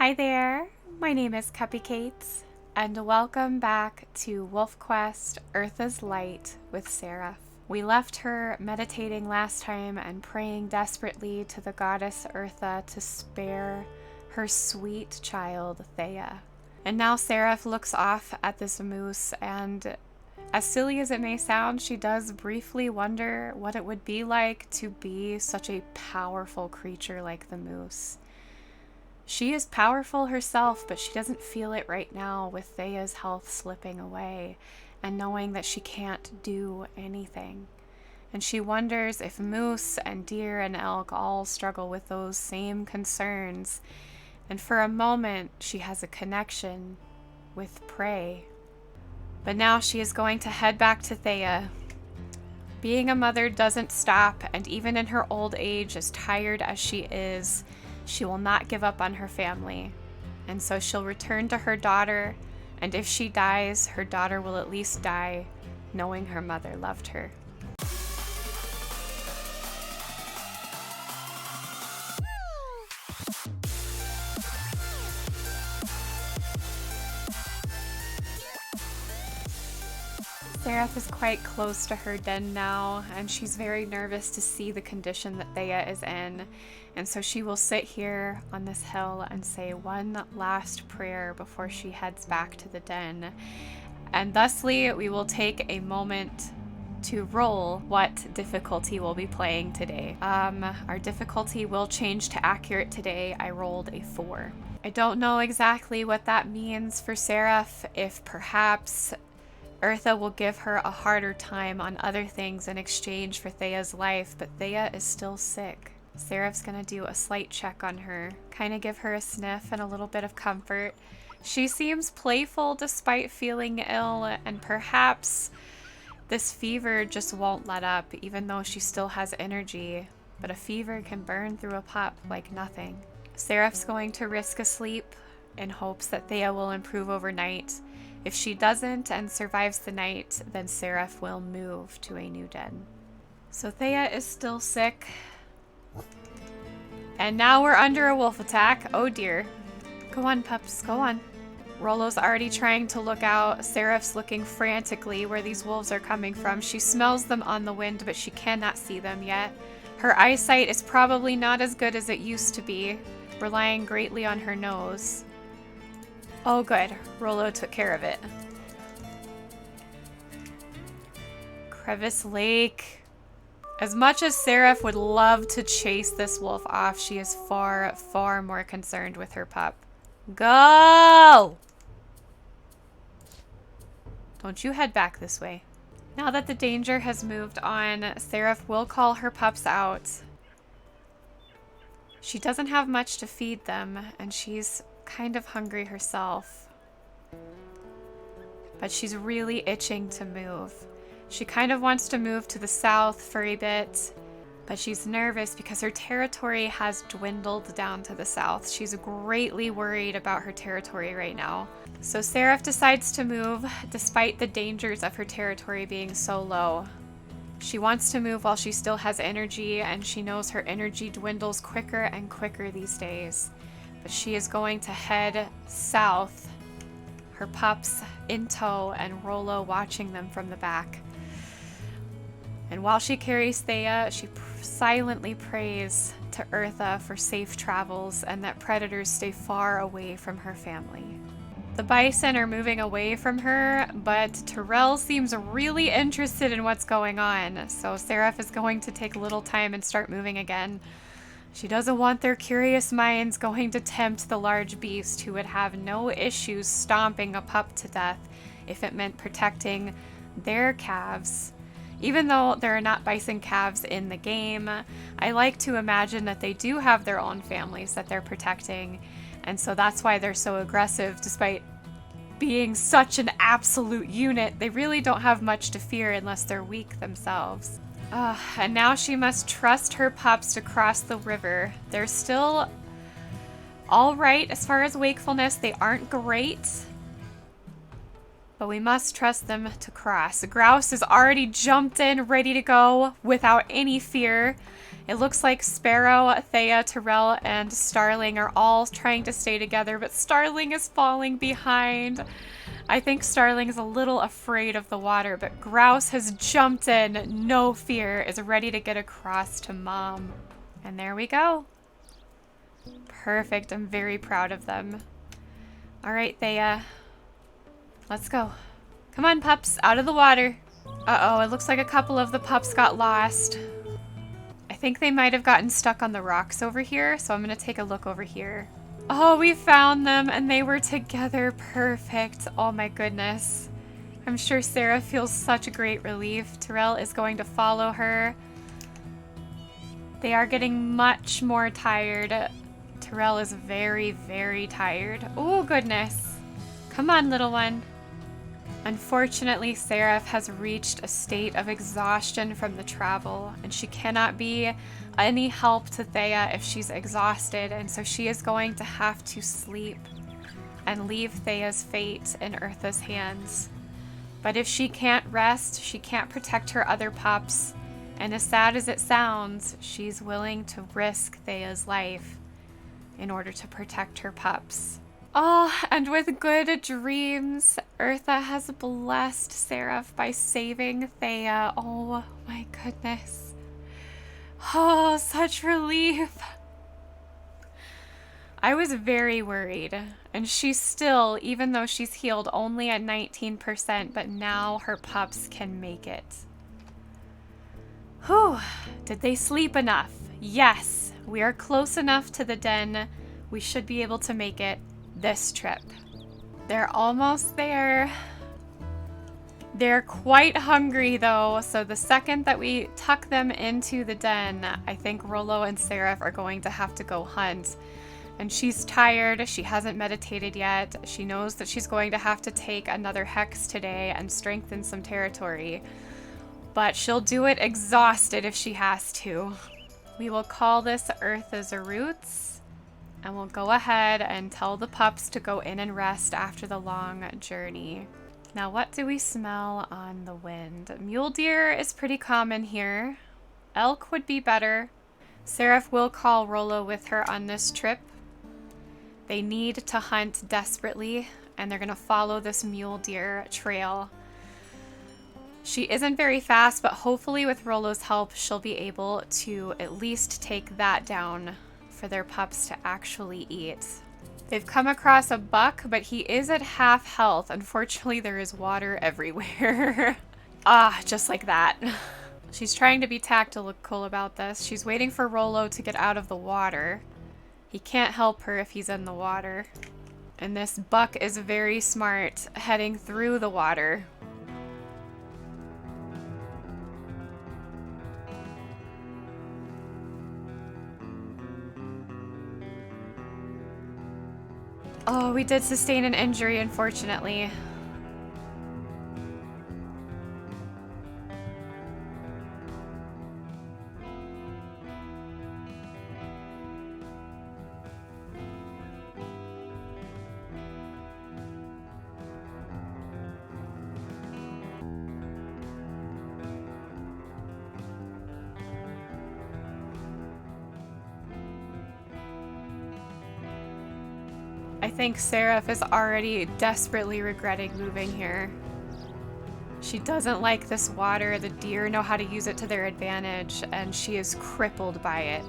Hi there, my name is Cupicate, and welcome back to WolfQuest Eyrtha's Light with Seraph. We left her meditating last time and praying desperately to the goddess Eyrtha to spare her sweet child Thea. And now Seraph looks off at this moose, and as silly as it may sound, she does briefly wonder what it would be like to be such a powerful creature like the moose. She is powerful herself, but she doesn't feel it right now with Thea's health slipping away and knowing that she can't do anything. And she wonders if moose and deer and elk all struggle with those same concerns. And for a moment, she has a connection with prey. But now she is going to head back to Thea. Being a mother doesn't stop, and even in her old age, as tired as she is, she will not give up on her family. And so she'll return to her daughter, and if she dies, her daughter will at least die knowing her mother loved her. Seraph is quite close to her den now, and she's very nervous to see the condition that Thea is in. And so she will sit here on this hill and say one last prayer before she heads back to the den. And thusly, we will take a moment to roll what difficulty we'll be playing today. Our difficulty will change to accurate today. I rolled a 4. I don't know exactly what that means for Seraph, if perhaps Eyrtha will give her a harder time on other things in exchange for Thea's life, but Thea is still sick. Seraph's gonna do a slight check on her, kind of give her a sniff and a little bit of comfort. She seems playful despite feeling ill, and perhaps this fever just won't let up, even though she still has energy. But a fever can burn through a pup like nothing. Seraph's going to risk a sleep in hopes that Thea will improve overnight. If she doesn't and survives the night, then Seraph will move to a new den. So Thea is still sick. And now we're under a wolf attack. Oh dear. Go on, pups, go on. Rollo's already trying to look out. Seraph's looking frantically where these wolves are coming from. She smells them on the wind, but she cannot see them yet. Her eyesight is probably not as good as it used to be, relying greatly on her nose. Oh good, Rollo took care of it. Crevice Lake. As much as Seraph would love to chase this wolf off, she is far, far more concerned with her pup. Go! Don't you head back this way. Now that the danger has moved on, Seraph will call her pups out. She doesn't have much to feed them, and she's kind of hungry herself, but she's really itching to move. She kind of wants to move to the south for a bit, but she's nervous because her territory has dwindled down to the south. She's greatly worried about her territory right now. So Seraph decides to move despite the dangers of her territory being so low. She wants to move while she still has energy, and she knows her energy dwindles quicker and quicker these days. But she is going to head south, her pups in tow and Rollo watching them from the back. And while she carries Thea, she silently prays to Eyrtha for safe travels and that predators stay far away from her family. The bison are moving away from her, but Terrell seems really interested in what's going on, so Seraph is going to take a little time and start moving again. She doesn't want their curious minds going to tempt the large beast who would have no issues stomping a pup to death if it meant protecting their calves. Even though there are not bison calves in the game, I like to imagine that they do have their own families that they're protecting, and so that's why they're so aggressive. Despite being such an absolute unit, they really don't have much to fear unless they're weak themselves. And now she must trust her pups to cross the river. They're still all right as far as wakefulness. They aren't great, but we must trust them to cross. Grouse is already jumped in, ready to go without any fear. It looks like Sparrow, Thea, Terrell, and Starling are all trying to stay together, but Starling is falling behind. I think Starling's a little afraid of the water, but Grouse has jumped in, no fear, is ready to get across to Mom. And there we go. Perfect. I'm very proud of them. All right, Thea. Let's go. Come on, pups, out of the water. Uh-oh, it looks like a couple of the pups got lost. I think they might have gotten stuck on the rocks over here, so I'm going to take a look over here. Oh, we found them, and they were together. Perfect. Oh my goodness. I'm sure Sarah feels such a great relief. Terrell is going to follow her. They are getting much more tired. Terrell is very, very tired. Oh, goodness. Come on, little one. Unfortunately, Seraph has reached a state of exhaustion from the travel, and she cannot be any help to Thea if she's exhausted, and so she is going to have to sleep and leave Thea's fate in Eyrtha's hands. But if she can't rest, she can't protect her other pups, and as sad as it sounds, she's willing to risk Thea's life in order to protect her pups. Oh, and with good dreams, Eyrtha has blessed Seraph by saving Thea. Oh my goodness. Oh, such relief. I was very worried, and she's still, even though she's healed only at 19%, but now her pups can make it. Whew, did they sleep enough? Yes, we are close enough to the den. We should be able to make it this trip. They're almost there. They're quite hungry though, so the second that we tuck them into the den, I think Rollo and Seraph are going to have to go hunt. And she's tired, she hasn't meditated yet. She knows that she's going to have to take another hex today and strengthen some territory. But she'll do it exhausted if she has to. We will call this Eyrtha's Roots. And we'll go ahead and tell the pups to go in and rest after the long journey. Now, what do we smell on the wind? Mule deer is pretty common here. Elk would be better. Seraph will call Rollo with her on this trip. They need to hunt desperately, and they're going to follow this mule deer trail. She isn't very fast, but hopefully with Rollo's help, she'll be able to at least take that down for their pups to actually eat. They've come across a buck, but he is at half health. Unfortunately, there is water everywhere. Ah, just like that. She's trying to be tactical about this. She's waiting for Rollo to get out of the water. He can't help her if he's in the water. And this buck is very smart, heading through the water. Oh, we did sustain an injury, unfortunately. I think Seraph is already desperately regretting moving here. She doesn't like this water. The deer know how to use it to their advantage, and she is crippled by it.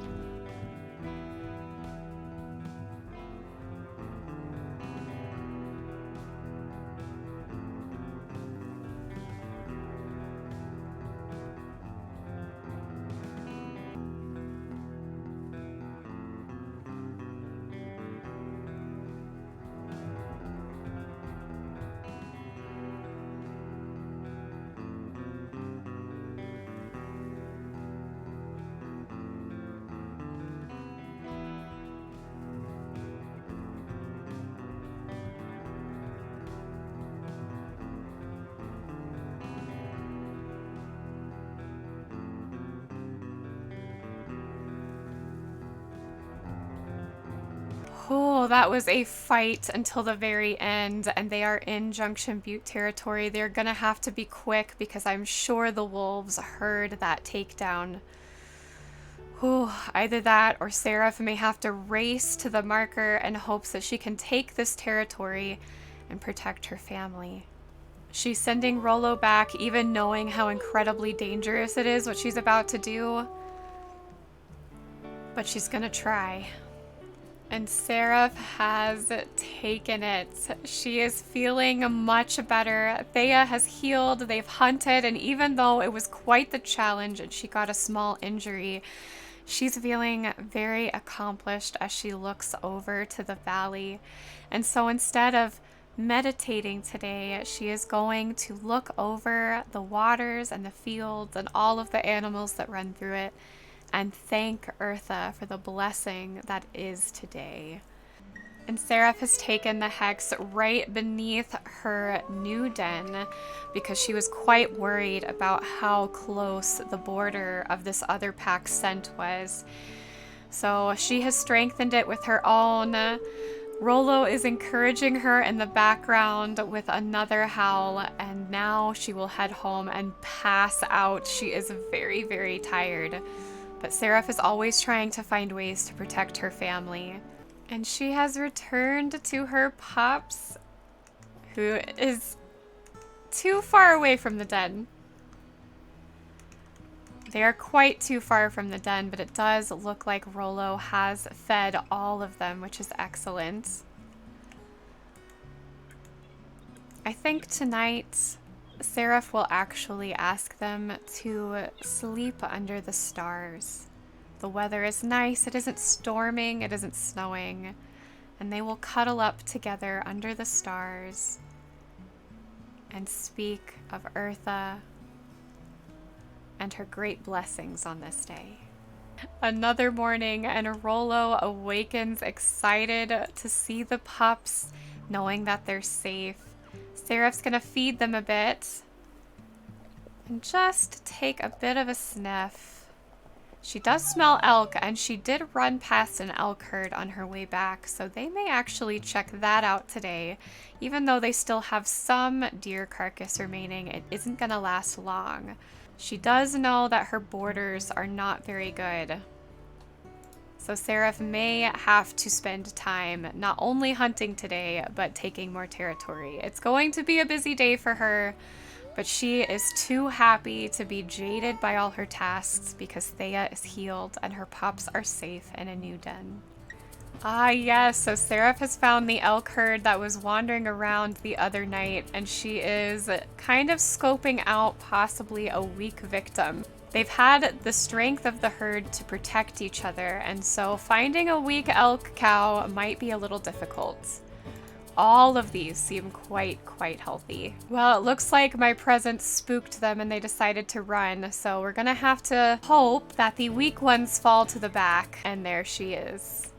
Oh, that was a fight until the very end, and they are in Junction Butte territory. They're gonna have to be quick because I'm sure the wolves heard that takedown. Whew, either that or Seraph may have to race to the marker in hopes that she can take this territory and protect her family. She's sending Rollo back, even knowing how incredibly dangerous it is what she's about to do. But she's gonna try. And Seraph has taken it. She is feeling much better. Thea has healed, they've hunted, and even though it was quite the challenge and she got a small injury, she's feeling very accomplished as she looks over to the valley. And so instead of meditating today, she is going to look over the waters and the fields and all of the animals that run through it and thank Eyrtha for the blessing that is today. And Seraph has taken the hex right beneath her new den because she was quite worried about how close the border of this other pack's scent was. So she has strengthened it with her own. Rollo is encouraging her in the background with another howl, and now she will head home and pass out. She is very, very tired. But Seraph is always trying to find ways to protect her family. And she has returned to her pups, who is too far away from the den. They are quite too far from the den, but it does look like Rollo has fed all of them, which is excellent. I think tonight Seraph will actually ask them to sleep under the stars. The weather is nice, it isn't storming, it isn't snowing, and they will cuddle up together under the stars and speak of Eyrtha and her great blessings on this day. Another morning, and Rollo awakens excited to see the pups, knowing that they're safe. Seraph's gonna feed them a bit and just take a bit of a sniff. She does smell elk, and she did run past an elk herd on her way back, so they may actually check that out today. Even though they still have some deer carcass remaining, it isn't gonna last long. She does know that her borders are not very good. So Seraph may have to spend time not only hunting today, but taking more territory. It's going to be a busy day for her, but she is too happy to be jaded by all her tasks because Thea is healed and her pups are safe in a new den. Ah yes, so Seraph has found the elk herd that was wandering around the other night, and she is kind of scoping out possibly a weak victim. They've had the strength of the herd to protect each other, and so finding a weak elk cow might be a little difficult. All of these seem quite healthy. Well, it looks like my presence spooked them and they decided to run, so we're gonna have to hope that the weak ones fall to the back, and there she is.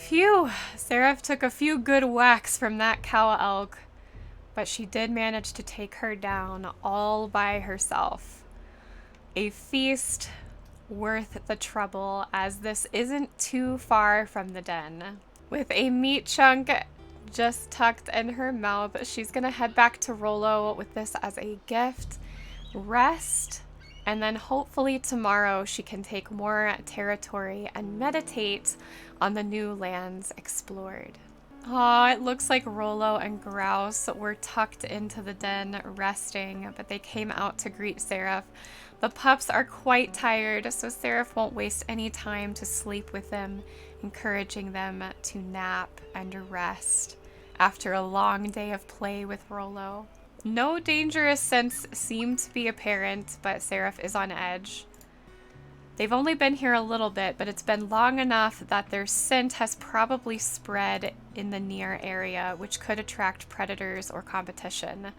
Phew! Seraph took a few good whacks from that cow elk, but she did manage to take her down all by herself. A feast worth the trouble, as this isn't too far from the den. With a meat chunk just tucked in her mouth, she's gonna head back to Rollo with this as a gift, rest, and then hopefully tomorrow she can take more territory and meditate on the new lands explored. Aw, it looks like Rollo and Grouse were tucked into the den resting, but they came out to greet Seraph. The pups are quite tired, so Seraph won't waste any time to sleep with them, encouraging them to nap and rest after a long day of play with Rollo. No dangerous scents seem to be apparent, but Seraph is on edge. They've only been here a little bit, but it's been long enough that their scent has probably spread in the near area, which could attract predators or competition.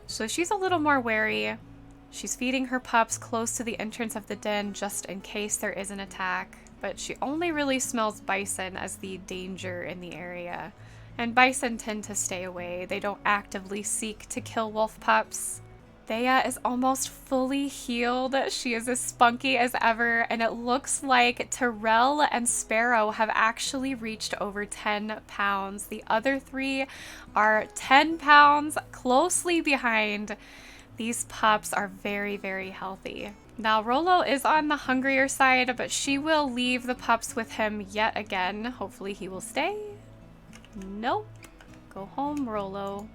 So she's a little more wary. She's feeding her pups close to the entrance of the den just in case there is an attack, but she only really smells bison as the danger in the area. And bison tend to stay away. They don't actively seek to kill wolf pups. Thea is almost fully healed. She is as spunky as ever, and it looks like Terrell and Sparrow have actually reached over 10 pounds. The other 3 are 10 pounds, closely behind. These pups are very, very healthy. Now, Rollo is on the hungrier side, but she will leave the pups with him yet again. Hopefully he will stay. Nope. Go home, Rollo.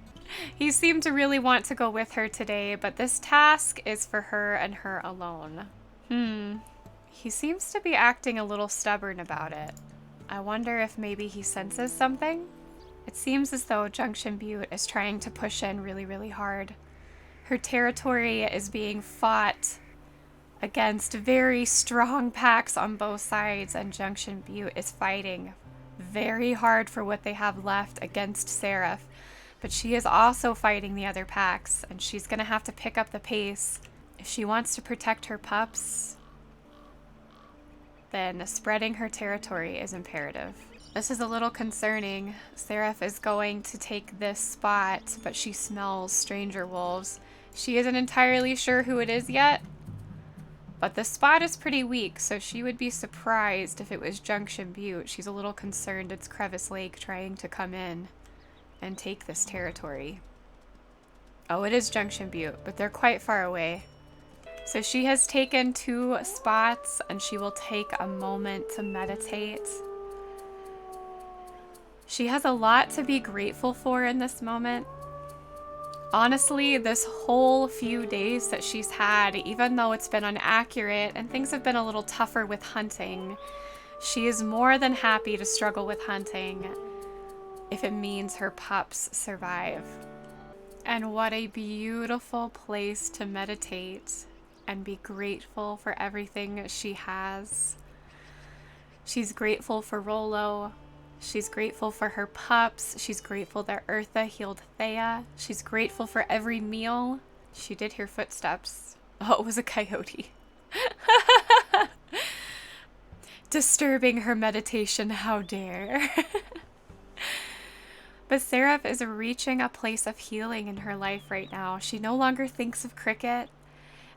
He seemed to really want to go with her today, but this task is for her and her alone. He seems to be acting a little stubborn about it. I wonder if maybe he senses something? It seems as though Junction Butte is trying to push in really, really hard. Her territory is being fought against very strong packs on both sides, and Junction Butte is fighting very hard for what they have left against Seraph. But she is also fighting the other packs, and she's going to have to pick up the pace. If she wants to protect her pups, then spreading her territory is imperative. This is a little concerning. Seraph is going to take this spot, but she smells stranger wolves. She isn't entirely sure who it is yet, but the spot is pretty weak, so she would be surprised if it was Junction Butte. She's a little concerned it's Crevice Lake trying to come in and take this territory. Oh, it is Junction Butte, but they're quite far away. So she has taken 2 spots, and she will take a moment to meditate. She has a lot to be grateful for in this moment. Honestly, this whole few days that she's had, even though it's been inaccurate and things have been a little tougher with hunting, she is more than happy to struggle with hunting if it means her pups survive. And what a beautiful place to meditate and be grateful for everything she has. She's grateful for Rollo. She's grateful for her pups. She's grateful that Eyrtha healed Thea. She's grateful for every meal. She did hear footsteps. Oh, it was a coyote. Disturbing her meditation, how dare. But Seraph is reaching a place of healing in her life right now. She no longer thinks of Cricket.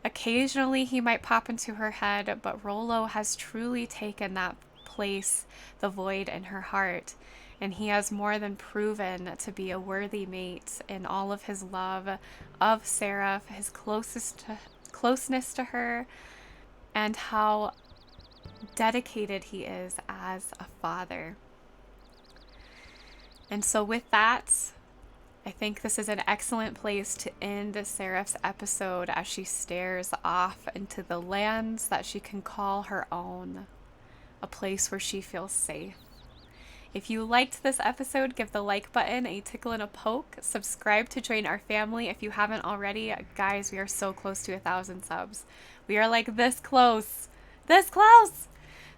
Occasionally he might pop into her head, but Rollo has truly taken that place, the void in her heart. And he has more than proven to be a worthy mate in all of his love of Seraph, his closeness to her, and how dedicated he is as a father. And so with that, I think this is an excellent place to end Seraph's episode as she stares off into the lands that she can call her own, a place where she feels safe. If you liked this episode, give the like button a tickle and a poke. Subscribe to join our family if you haven't already. Guys, we are so close to 1,000 subs. We are like this close. This close!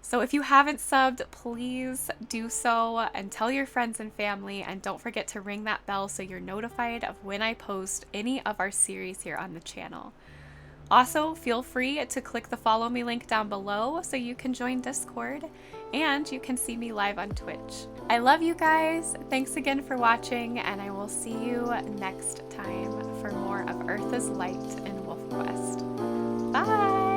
So if you haven't subbed, please do so and tell your friends and family, and don't forget to ring that bell so you're notified of when I post any of our series here on the channel. Also, feel free to click the follow me link down below so you can join Discord and you can see me live on Twitch. I love you guys. Thanks again for watching, and I will see you next time for more of Eyrtha's Light in WolfQuest. Bye!